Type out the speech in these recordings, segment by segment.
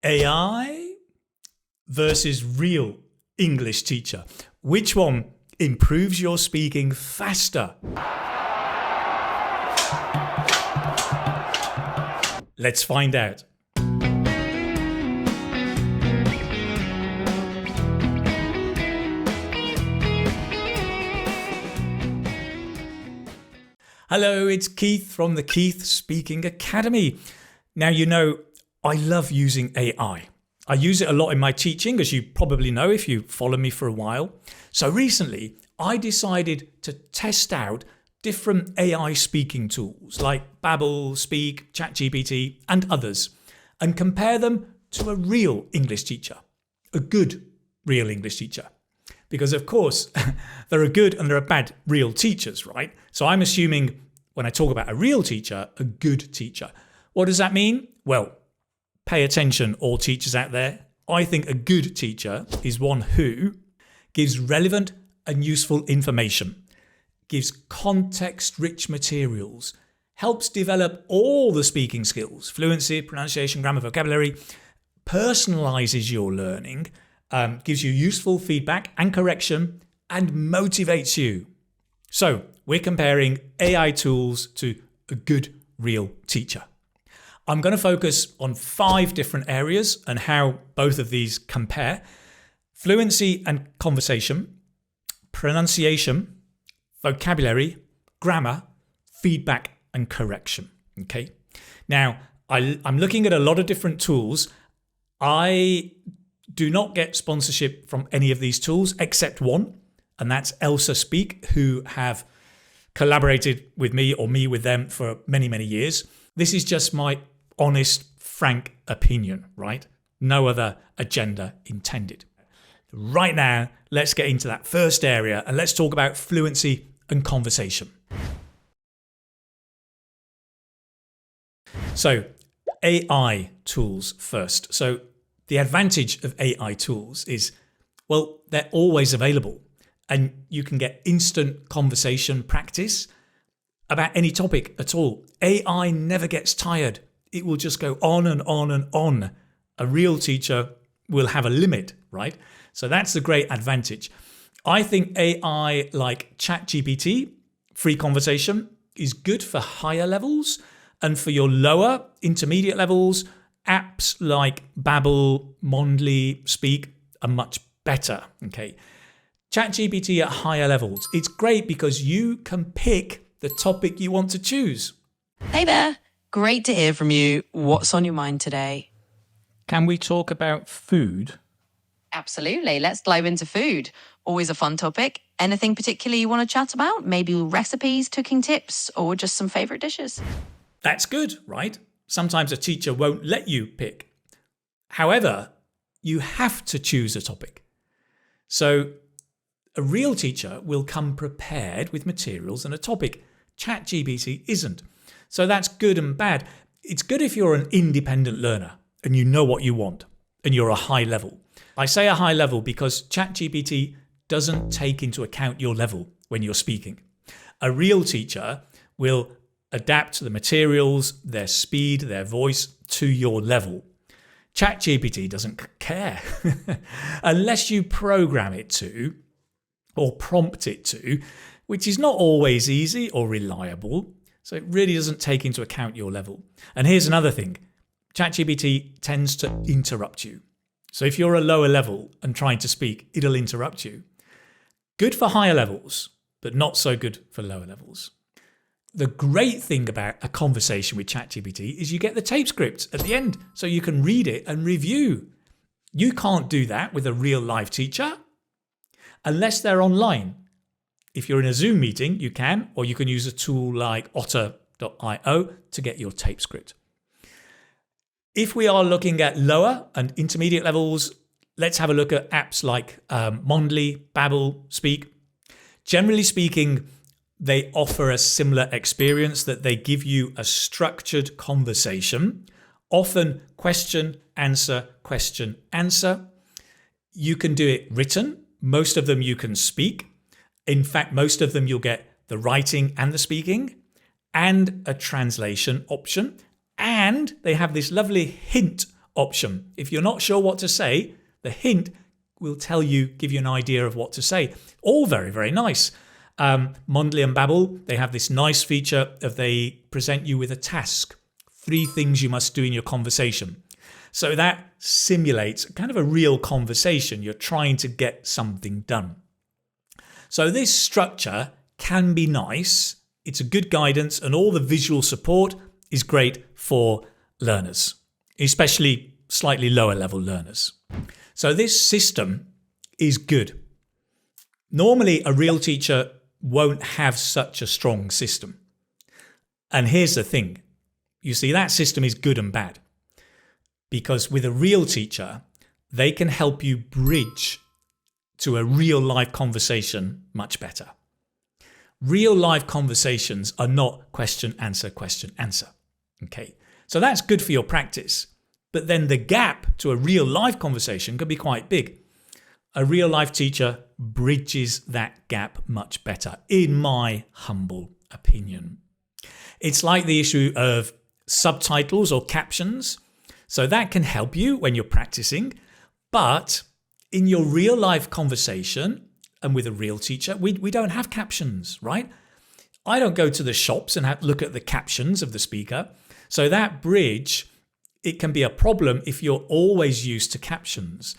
AI versus real English teacher. Which one improves your speaking faster? Let's find out. Hello, it's Keith from the Keith Speaking Academy. Now, you know, I love using AI. I use it a lot in my teaching, as you probably know if you follow me for a while. So recently, I decided to test out different AI speaking tools like Babbel, Speak, ChatGPT, and others, and compare them to a real English teacher, a good real English teacher. Because of course, there are good and there are bad real teachers, right? So I'm assuming when I talk about a real teacher, a good teacher. What does that mean? Well, pay attention, all teachers out there. I think a good teacher is one who gives relevant and useful information, gives context-rich materials, helps develop all the speaking skills, fluency, pronunciation, grammar, vocabulary, personalizes your learning, gives you useful feedback and correction, and motivates you. So we're comparing AI tools to a good real teacher. I'm going to focus on 5 different areas and how both of these compare: fluency and conversation, pronunciation, vocabulary, grammar, feedback and correction. Okay. Now, I'm looking at a lot of different tools. I do not get sponsorship from any of these tools except one, and that's ELSA Speak, who have collaborated with me or me with them for many, many years. This is just my honest, frank opinion, right? No other agenda intended. Right now, let's get into that first area and let's talk about fluency and conversation. So, AI tools first. So, the advantage of AI tools is, well, they're always available and you can get instant conversation practice about any topic at all. AI never gets tired. It will just go on and on and on. A real teacher will have a limit, right? So that's the great advantage. I think AI like ChatGPT, free conversation, is good for higher levels, and for your lower intermediate levels, apps like Babbel, Mondly, Speak are much better. Okay. ChatGPT at higher levels, it's great because you can pick the topic you want to choose. Hey there. Great to hear from you. What's on your mind today? Can we talk about food? Absolutely. Let's dive into food. Always a fun topic. Anything particular you want to chat about? Maybe recipes, cooking tips, or just some favorite dishes? That's good, right? Sometimes a teacher won't let you pick. However, you have to choose a topic. So a real teacher will come prepared with materials and a topic. ChatGPT isn't. So that's good and bad. It's good if you're an independent learner and you know what you want and you're a high level. I say a high level because ChatGPT doesn't take into account your level when you're speaking. A real teacher will adapt the materials, their speed, their voice to your level. ChatGPT doesn't care unless you program it to or prompt it to, which is not always easy or reliable. So it really doesn't take into account your level. And here's another thing. ChatGPT tends to interrupt you. So if you're a lower level and trying to speak, it'll interrupt you. Good for higher levels, but not so good for lower levels. The great thing about a conversation with ChatGPT is you get the tape script at the end, so you can read it and review. You can't do that with a real live teacher unless they're online. If you're in a Zoom meeting, you can, or you can use a tool like otter.io to get your tape script. If we are looking at lower and intermediate levels, let's have a look at apps like Mondly, Babbel, Speak. Generally speaking, they offer a similar experience, that they give you a structured conversation, often question, answer, question, answer. You can do it written. Most of them you can speak. In fact, most of them you'll get the writing and the speaking and a translation option. And they have this lovely hint option. If you're not sure what to say, the hint will give you an idea of what to say. All very, very nice. Mondly and Babbel, they have this nice feature of they present you with a task. 3 things you must do in your conversation. So that simulates kind of a real conversation. You're trying to get something done. So this structure can be nice. It's a good guidance, and all the visual support is great for learners, especially slightly lower level learners. So this system is good. Normally, a real teacher won't have such a strong system. And here's the thing. You see, that system is good and bad. Because with a real teacher, they can help you bridge to a real life conversation much better. Real life conversations are not question, answer, answer. Okay, so that's good for your practice. But then the gap to a real life conversation can be quite big. A real life teacher bridges that gap much better, in my humble opinion. It's like the issue of subtitles or captions. So that can help you when you're practicing. But in your real life conversation and with a real teacher, we don't have captions, right? I don't go to the shops and look at the captions of the speaker. So that bridge, it can be a problem if you're always used to captions.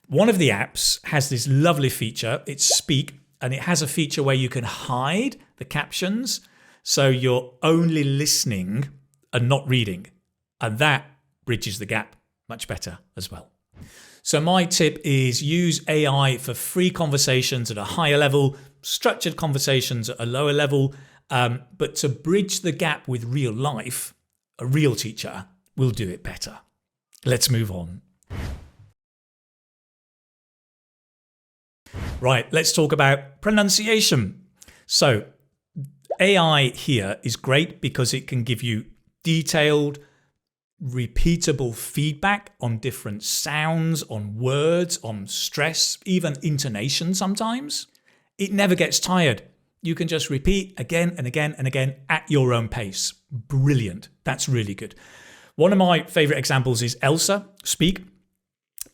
One of the apps has this lovely feature. It's Speak, and it has a feature where you can hide the captions. So you're only listening and not reading. And that bridges the gap much better as well. So my tip is use AI for free conversations at a higher level, structured conversations at a lower level. But to bridge the gap with real life, a real teacher will do it better. Let's move on. Right, let's talk about pronunciation. So AI here is great because it can give you detailed, repeatable feedback on different sounds, on words, on stress, even intonation sometimes. It never gets tired. You can just repeat again and again and again at your own pace. Brilliant. That's really good. One of my favorite examples is ELSA Speak.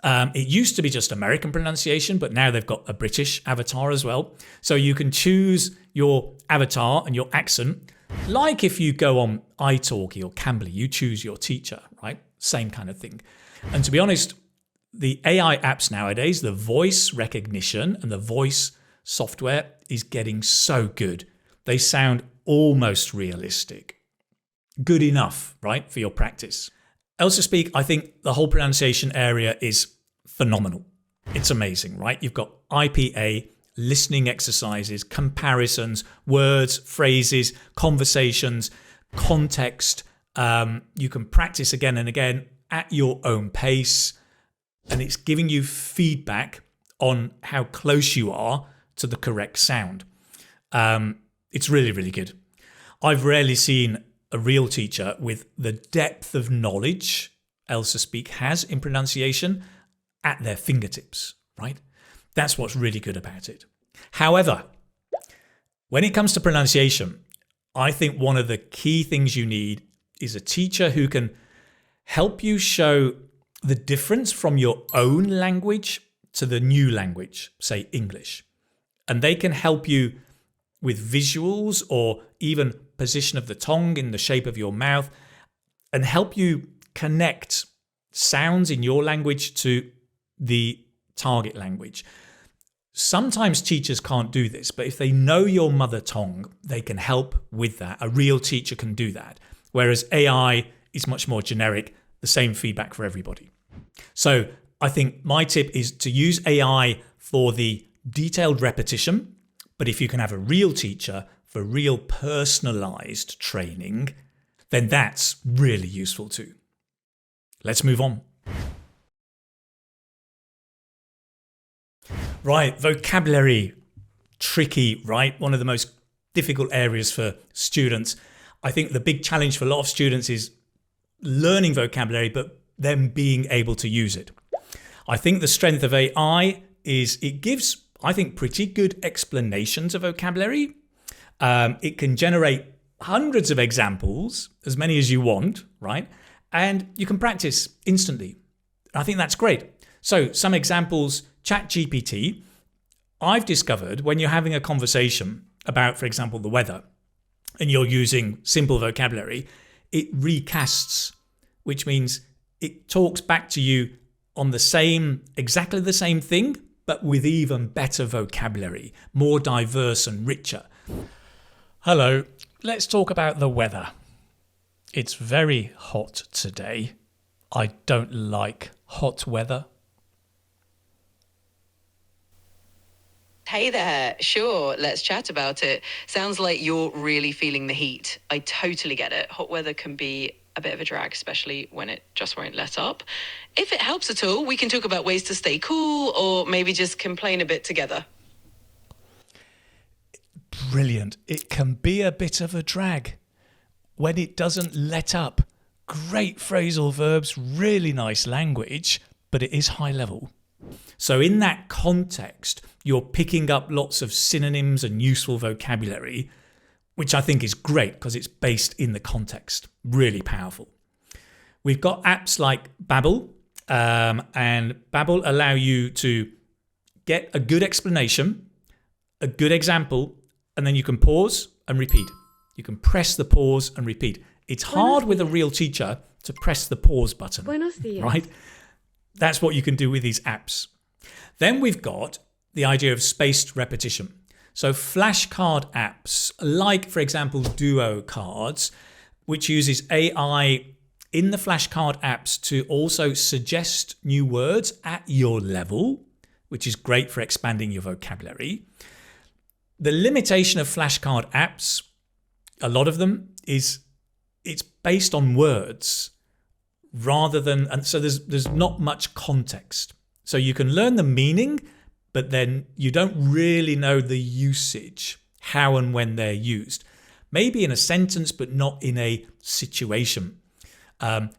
It used to be just American pronunciation, but now they've got a British avatar as well. So you can choose your avatar and your accent. Like if you go on italki or Cambly, you choose your teacher, right? Same kind of thing. And to be honest, the AI apps nowadays, the voice recognition and the voice software is getting so good. They sound almost realistic. Good enough, right, for your practice. ELSA Speak, I think the whole pronunciation area is phenomenal. It's amazing, right? You've got IPA, listening exercises, comparisons, words, phrases, conversations, context. You can practice again and again at your own pace. And it's giving you feedback on how close you are to the correct sound. It's really, really good. I've rarely seen a real teacher with the depth of knowledge ELSA Speak has in pronunciation at their fingertips, right? That's what's really good about it. However, when it comes to pronunciation, I think one of the key things you need is a teacher who can help you show the difference from your own language to the new language, say English. And they can help you with visuals or even position of the tongue in the shape of your mouth and help you connect sounds in your language to the target language. Sometimes teachers can't do this, but if they know your mother tongue, they can help with that. A real teacher can do that. Whereas AI is much more generic, the same feedback for everybody. So I think my tip is to use AI for the detailed repetition, but if you can have a real teacher for real personalized training, then that's really useful too. Let's move on. Right, vocabulary, tricky, right? One of the most difficult areas for students. I think the big challenge for a lot of students is learning vocabulary, but then being able to use it. I think the strength of AI is it gives, I think, pretty good explanations of vocabulary. It can generate hundreds of examples, as many as you want, right? And you can practice instantly. I think that's great. So some examples, ChatGPT, I've discovered when you're having a conversation about, for example, the weather, and you're using simple vocabulary, it recasts, which means it talks back to you on exactly the same thing, but with even better vocabulary, more diverse and richer. Hello, let's talk about the weather. It's very hot today. I don't like hot weather. Hey there, sure, let's chat about it. Sounds like you're really feeling the heat. I totally get it. Hot weather can be a bit of a drag, especially when it just won't let up. If it helps at all, we can talk about ways to stay cool or maybe just complain a bit together. Brilliant. It can be a bit of a drag when it doesn't let up. Great phrasal verbs, really nice language, but it is high level. So in that context, you're picking up lots of synonyms and useful vocabulary, which I think is great because it's based in the context. Really powerful. We've got apps like Babbel, and Babbel allow you to get a good explanation, a good example, and then you can pause and repeat. You can press the pause and repeat. It's hard with a real teacher to press the pause button, right? That's what you can do with these apps. Then we've got the idea of spaced repetition. So flashcard apps, like, for example, Duo cards, which uses AI in the flashcard apps to also suggest new words at your level, which is great for expanding your vocabulary. The limitation of flashcard apps, a lot of them, is it's based on words rather than, and so there's not much context. So you can learn the meaning, but then you don't really know the usage, how and when they're used. Maybe in a sentence, but not in a situation.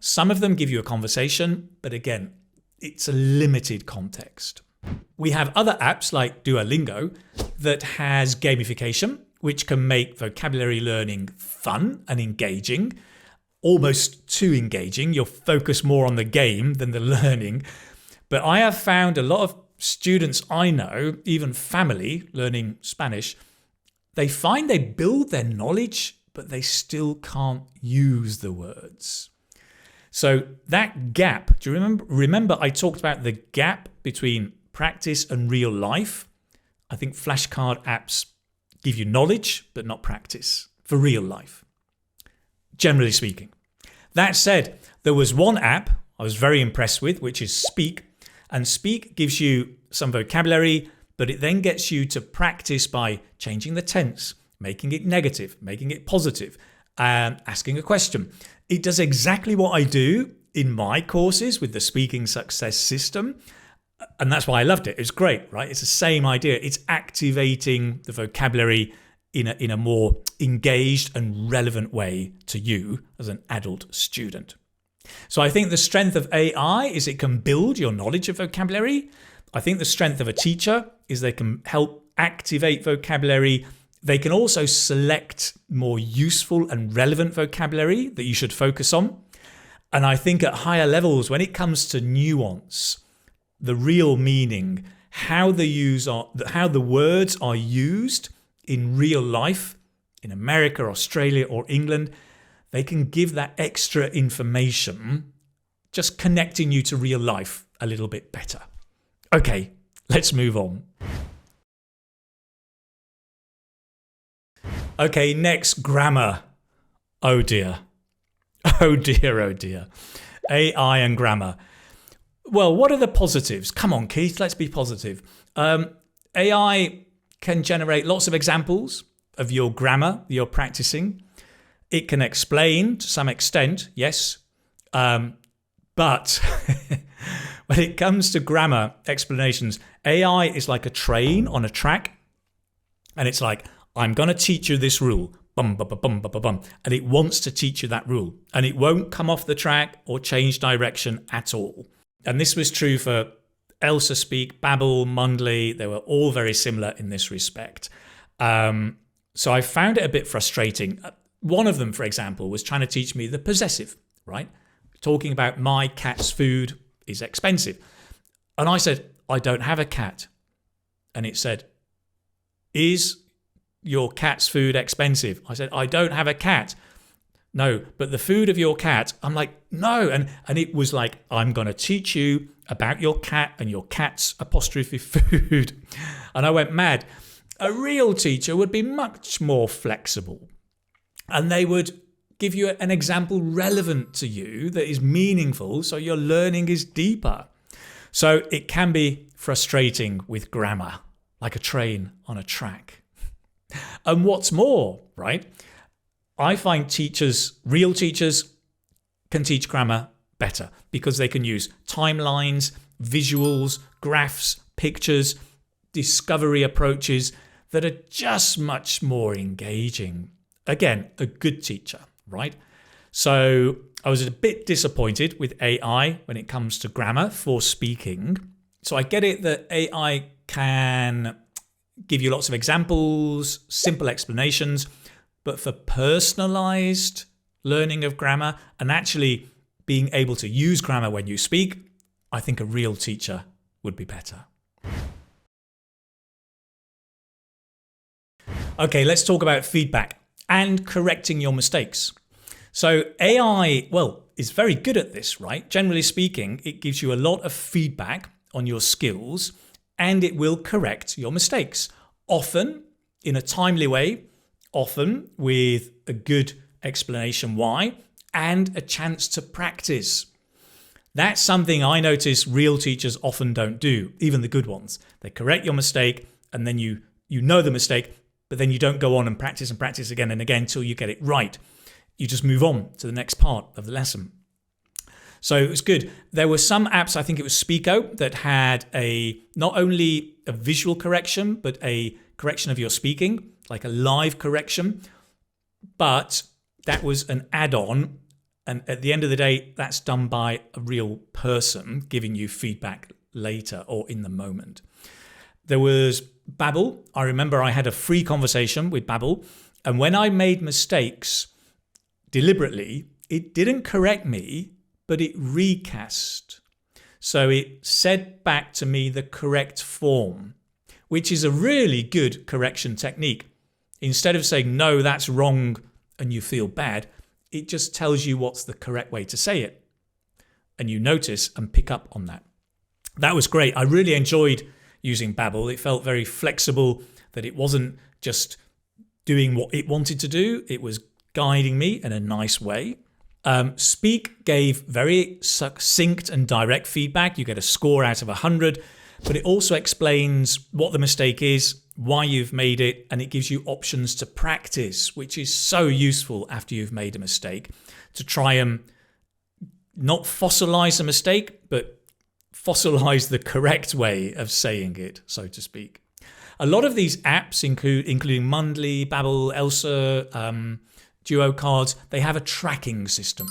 Some of them give you a conversation, but again, it's a limited context. We have other apps like Duolingo that has gamification, which can make vocabulary learning fun and engaging, almost too engaging. You'll focus more on the game than the learning. But I have found a lot of students I know, even family learning Spanish, they find they build their knowledge, but they still can't use the words. So that gap, do you remember I talked about the gap between practice and real life? I think flashcard apps give you knowledge, but not practice for real life, generally speaking. That said, there was one app I was very impressed with, which is Speak. And Speak gives you some vocabulary, but it then gets you to practice by changing the tense, making it negative, making it positive, and asking a question. It does exactly what I do in my courses with the Speaking Success System. And that's why I loved it. It's great, right? It's the same idea. It's activating the vocabulary in a more engaged and relevant way to you as an adult student. So I think the strength of AI is it can build your knowledge of vocabulary. I think the strength of a teacher is they can help activate vocabulary. They can also select more useful and relevant vocabulary that you should focus on. And I think at higher levels, when it comes to nuance, the real meaning, how the words are used in real life, in America, Australia, or England, they can give that extra information, just connecting you to real life a little bit better. Okay, let's move on. Okay, next, grammar. Oh dear. Oh dear, oh dear. AI and grammar. Well, what are the positives? Come on, Keith, let's be positive. AI can generate lots of examples of your grammar you're practicing. It can explain to some extent, yes. But when it comes to grammar explanations, AI is like a train on a track. And it's like, I'm going to teach you this rule. Bum, bum, bum, bum, bum, bum, bum. And it wants to teach you that rule. And it won't come off the track or change direction at all. And this was true for ELSA Speak, Babbel, Mondly. They were all very similar in this respect. So I found it a bit frustrating. One of them, for example, was trying to teach me the possessive, right? Talking about my cat's food, is expensive. And I said, I don't have a cat. And it said, is your cat's food expensive? I said, I don't have a cat. No, but the food of your cat. I'm like, no. And it was like, I'm going to teach you about your cat and your cat's apostrophe food. And I went mad. A real teacher would be much more flexible. And they would give you an example relevant to you that is meaningful, so your learning is deeper. So it can be frustrating with grammar, like a train on a track. And what's more, right? I find teachers, real teachers, can teach grammar better because they can use timelines, visuals, graphs, pictures, discovery approaches that are just much more engaging. Again, a good teacher, right? So I was a bit disappointed with AI when it comes to grammar for speaking. So I get it that AI can give you lots of examples, simple explanations, but for personalized learning of grammar and actually being able to use grammar when you speak, I think a real teacher would be better. Okay, let's talk about feedback and correcting your mistakes. So AI, is very good at this, right? Generally speaking, it gives you a lot of feedback on your skills and it will correct your mistakes, often in a timely way, often with a good explanation why, and a chance to practice. That's something I notice real teachers often don't do, even the good ones. They correct your mistake and then you know the mistake, but then you don't go on and practice again and again until you get it right. You just move on to the next part of the lesson. So it was good. There were some apps, I think it was Speako, that had not only a visual correction, but a correction of your speaking, like a live correction. But that was an add-on. And at the end of the day, that's done by a real person giving you feedback later or in the moment. There was Babbel. I remember I had a free conversation with Babbel. And when I made mistakes deliberately, it didn't correct me, but it recast. So it said back to me the correct form, which is a really good correction technique. Instead of saying, no, that's wrong, and you feel bad, it just tells you what's the correct way to say it. And you notice and pick up on that. That was great. I really enjoyed using Babbel. It felt very flexible, that it wasn't just doing what it wanted to do. It was guiding me in a nice way. Speak gave very succinct and direct feedback. You get a score out of 100, but it also explains what the mistake is, why you've made it, and it gives you options to practice, which is so useful after you've made a mistake, to try and not fossilize a mistake, but fossilize the correct way of saying it, so to speak. A lot of these apps, including Mondly, Babbel, ELSA, Duo cards, they have a tracking system.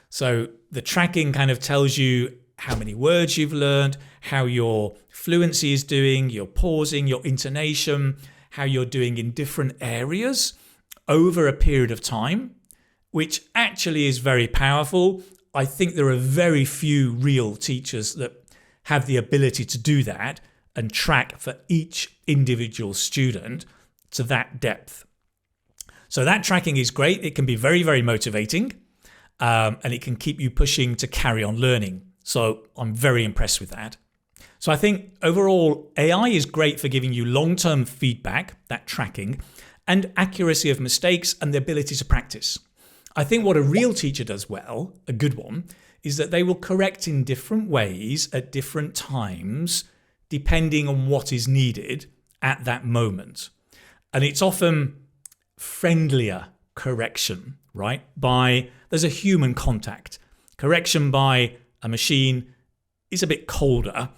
So the tracking kind of tells you how many words you've learned, how your fluency is doing, your pausing, your intonation, how you're doing in different areas over a period of time, which actually is very powerful. I think there are very few real teachers that have the ability to do that and track for each individual student to that depth. So that tracking is great. It can be very, very motivating, and it can keep you pushing to carry on learning. So I'm very impressed with that. So I think overall, AI is great for giving you long-term feedback, that tracking, and accuracy of mistakes and the ability to practice. I think what a real teacher does well, a good one, is that they will correct in different ways at different times, depending on what is needed at that moment. And it's often friendlier correction, right? There's a human contact. Correction by a machine is a bit colder,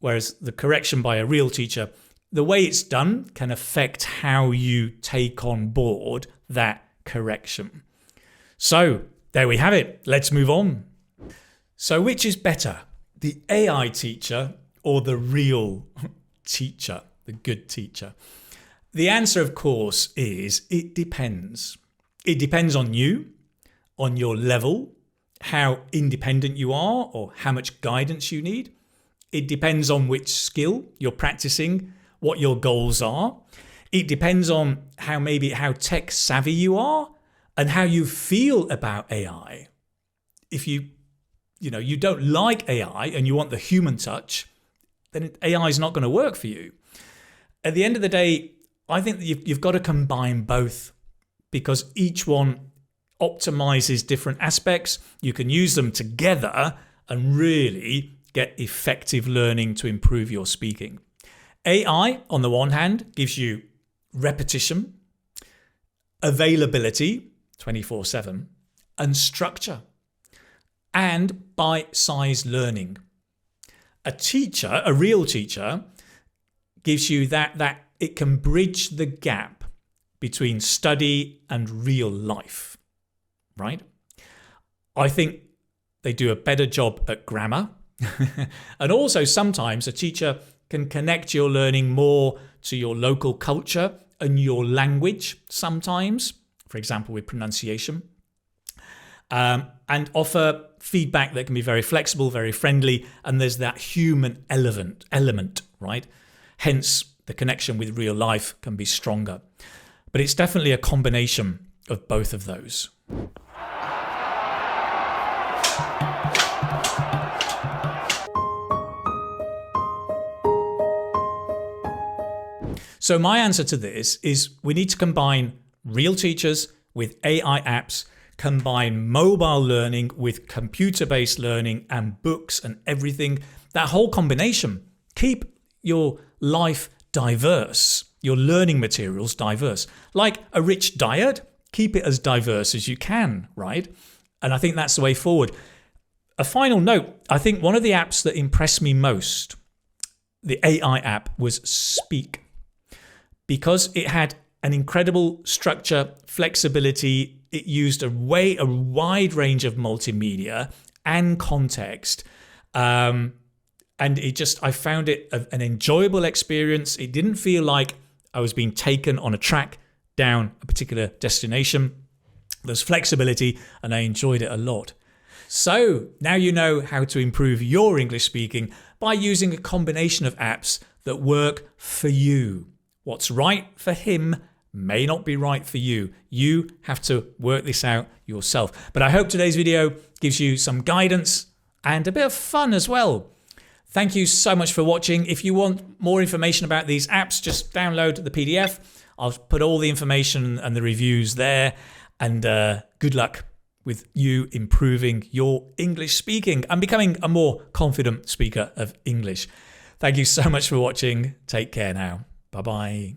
whereas the correction by a real teacher, the way it's done can affect how you take on board that correction. So there we have it. Let's move on. So which is better, the AI teacher or the real teacher, the good teacher? The answer, of course, is it depends. It depends on you, on your level, how independent you are or how much guidance you need. It depends on which skill you're practicing, what your goals are. It depends on how tech savvy you are and how you feel about AI. If you don't like AI and you want the human touch, then AI is not going to work for you. At the end of the day, I think that you've got to combine both, because each one optimizes different aspects. You can use them together and really get effective learning to improve your speaking. AI, on the one hand, gives you repetition, availability, 24/7, and structure, and bite-sized learning. A real teacher, gives you that it can bridge the gap between study and real life, right? I think they do a better job at grammar. And also sometimes a teacher can connect your learning more to your local culture and your language sometimes, for example, with pronunciation, and offer feedback that can be very flexible, very friendly, and there's that human element, right? Hence, the connection with real life can be stronger. But it's definitely a combination of both of those. So my answer to this is we need to combine real teachers with AI apps, combine mobile learning with computer-based learning and books and everything. That whole combination. Keep your life diverse, your learning materials diverse. Like a rich diet, keep it as diverse as you can, right? And I think that's the way forward. A final note, I think one of the apps that impressed me most, the AI app, was Speak, because it had an incredible structure, flexibility. It used a wide range of multimedia and context. And I found it an enjoyable experience. It didn't feel like I was being taken on a track down a particular destination. There's flexibility and I enjoyed it a lot. So now you know how to improve your English speaking by using a combination of apps that work for you. What's right for him may not be right for you. You have to work this out yourself. But I hope today's video gives you some guidance and a bit of fun as well. Thank you so much for watching. If you want more information about these apps, just download the PDF. I'll put all the information and the reviews there. And good luck with you improving your English speaking and becoming a more confident speaker of English. Thank you so much for watching. Take care now. Bye-bye.